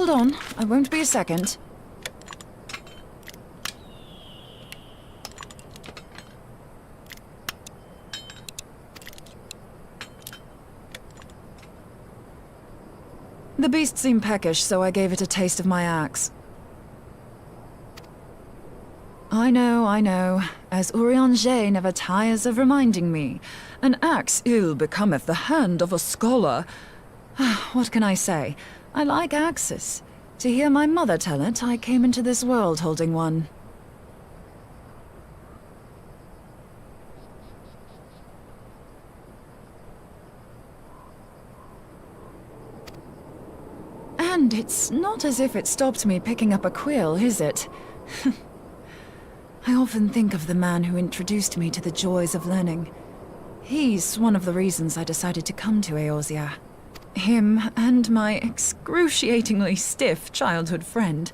hold on. I won't be a second. The beast seemed peckish, so I gave it a taste of my axe. I know, as Urianger never tires of reminding me. An axe ill becometh the hand of a scholar. What can I say? I like axes. To hear my mother tell it, I came into this world holding one. And it's not as if it stopped me picking up a quill, is it? I often think of the man who introduced me to the joys of learning. He's one of the reasons I decided to come to Eorzea. Him and my excruciatingly stiff childhood friend.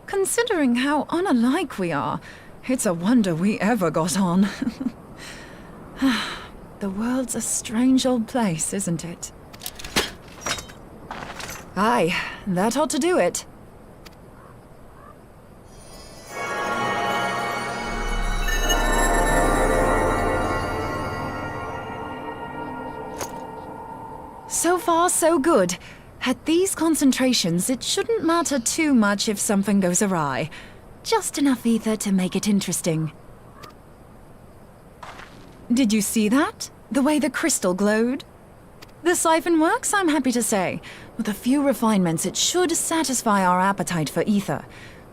Considering how unalike we are, it's a wonder we ever got on. The world's a strange old place, isn't it? Aye, that ought to do it. So far, so good. At these concentrations, it shouldn't matter too much if something goes awry. Just enough ether to make it interesting. Did you see that? The way the crystal glowed? The siphon works, I'm happy to say. With a few refinements, it should satisfy our appetite for ether,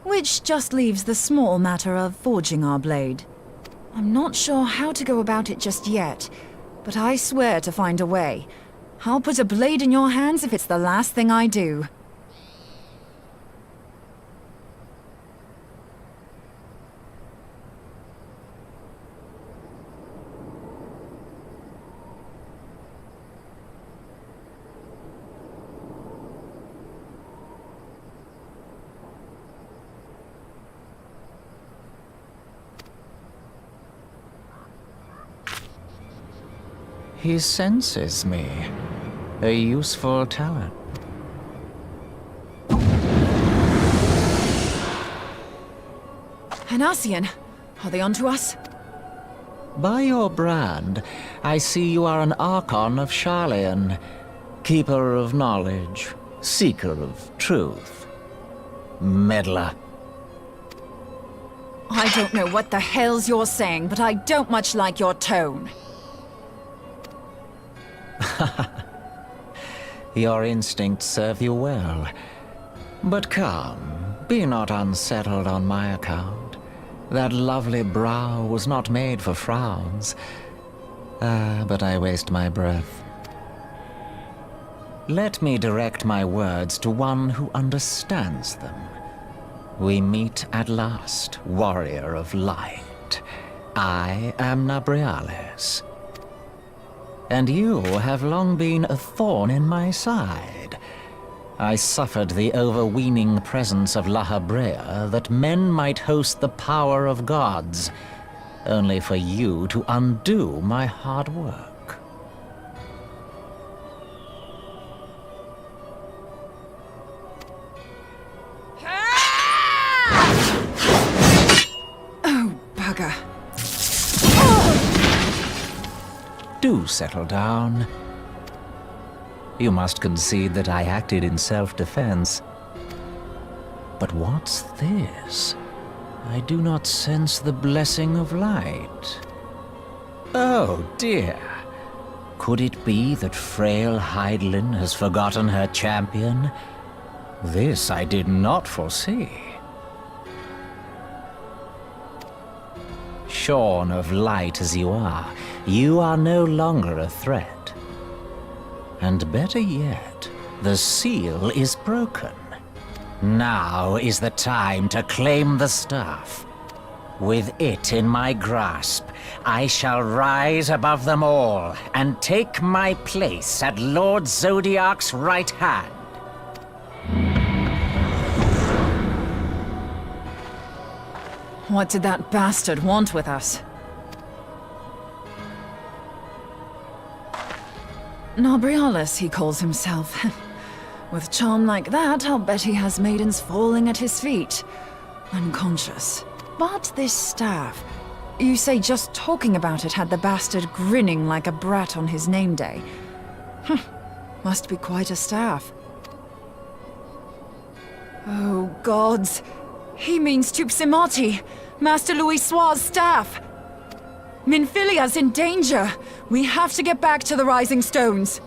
which just leaves the small matter of forging our blade. I'm not sure how to go about it just yet, but I swear to find a way. I'll put a blade in your hands if it's the last thing I do. He senses me. A useful talent. Hanassian, are they onto us? By your brand, I see you are an Archon of Sharlayan, keeper of knowledge, seeker of truth. Meddler. I don't know what the hell's you're saying, but I don't much like your tone. Your instincts serve you well. But come, be not unsettled on my account. That lovely brow was not made for frowns. But I waste my breath. Let me direct my words to one who understands them. We meet at last, warrior of light. I am Nabriales. And you have long been a thorn in my side. I suffered the overweening presence of La Habrea that men might host the power of gods, only for you to undo my hard work. Oh, bugger. Do settle down. You must concede that I acted in self-defense. But what's this? I do not sense the blessing of light. Oh dear. Could it be that frail Hydaelyn has forgotten her champion? This I did not foresee. Shorn of light as you are no longer a threat. And better yet, the seal is broken. Now is the time to claim the staff. With it in my grasp, I shall rise above them all and take my place at Lord Zodiac's right hand. What did that bastard want with us? Nabriales, he calls himself. With charm like that, I'll bet he has maidens falling at his feet. Unconscious. But this staff... You say just talking about it had the bastard grinning like a brat on his name day. Must be quite a staff. Oh, gods. He means Tupsimati, Master Louis Soir's staff. Minfilia's in danger. We have to get back to the Rising Stones.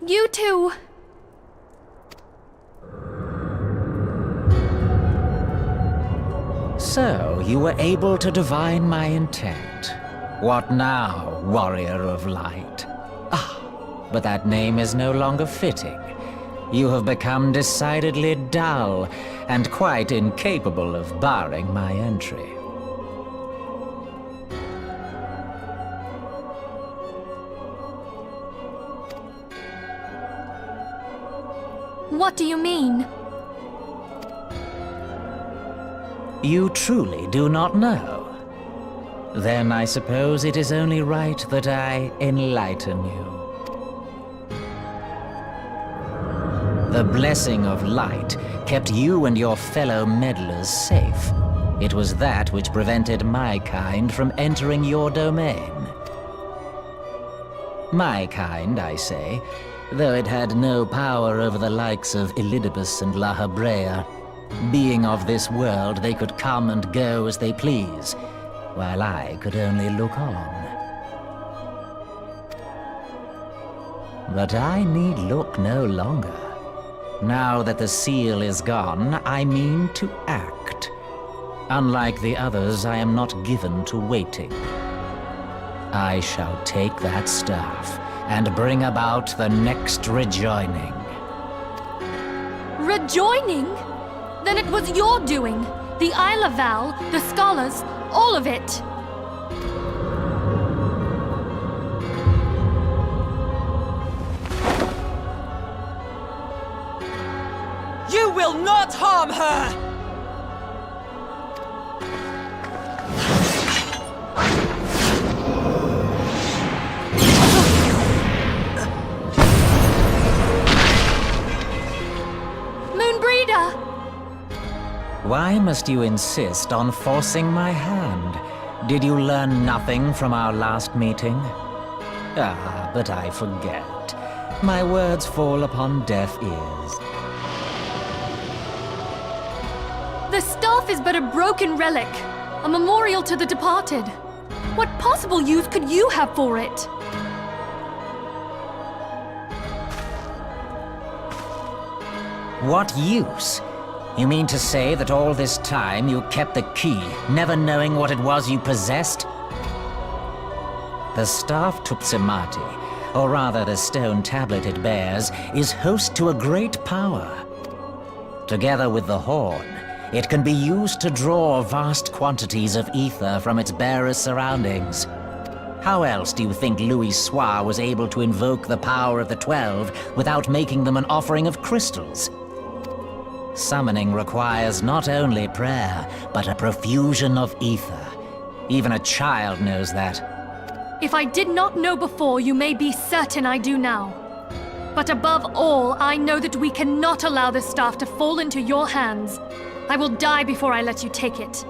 You two! So, you were able to divine my intent. What now, warrior of light? Ah, but that name is no longer fitting. You have become decidedly dull, and quite incapable of barring my entry. What do you mean? You truly do not know? Then I suppose it is only right that I enlighten you. The blessing of light kept you and your fellow meddlers safe. It was that which prevented my kind from entering your domain. My kind, I say, though it had no power over the likes of Elidibus and La Habrea. Being of this world, they could come and go as they please, while I could only look on. But I need look no longer. Now that the seal is gone, I mean to act. Unlike the others, I am not given to waiting. I shall take that staff and bring about the next rejoining. Rejoining? Then it was your doing. The ylle, the scholars, all of it. You will not harm her! Why must you insist on forcing my hand? Did you learn nothing from our last meeting? Ah, but I forget. My words fall upon deaf ears. The staff is but a broken relic, a memorial to the departed. What possible use could you have for it? What use? You mean to say that all this time you kept the key, never knowing what it was you possessed? The staff Tupsimati, or rather the stone tablet it bears, is host to a great power. Together with the horn, It can be used to draw vast quantities of ether from its bearer's surroundings. How else do you think Louis Soir was able to invoke the power of the 12 without making them an offering of crystals? Summoning requires not only prayer, but a profusion of ether. Even a child knows that. If I did not know before, you may be certain I do now. But above all, I know that we cannot allow this staff to fall into your hands. I will die before I let you take it.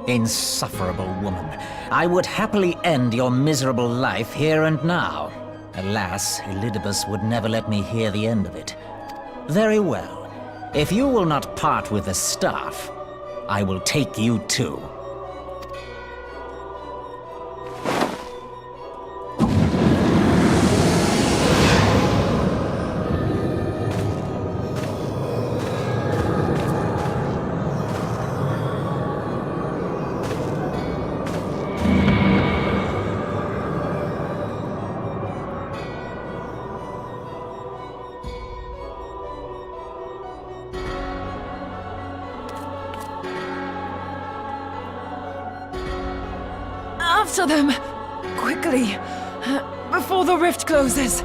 Insufferable woman. I would happily end your miserable life here and now. Alas, Elidibus would never let me hear the end of it. Very well. If you will not part with the staff, I will take you too. After them! Quickly! Before the rift closes!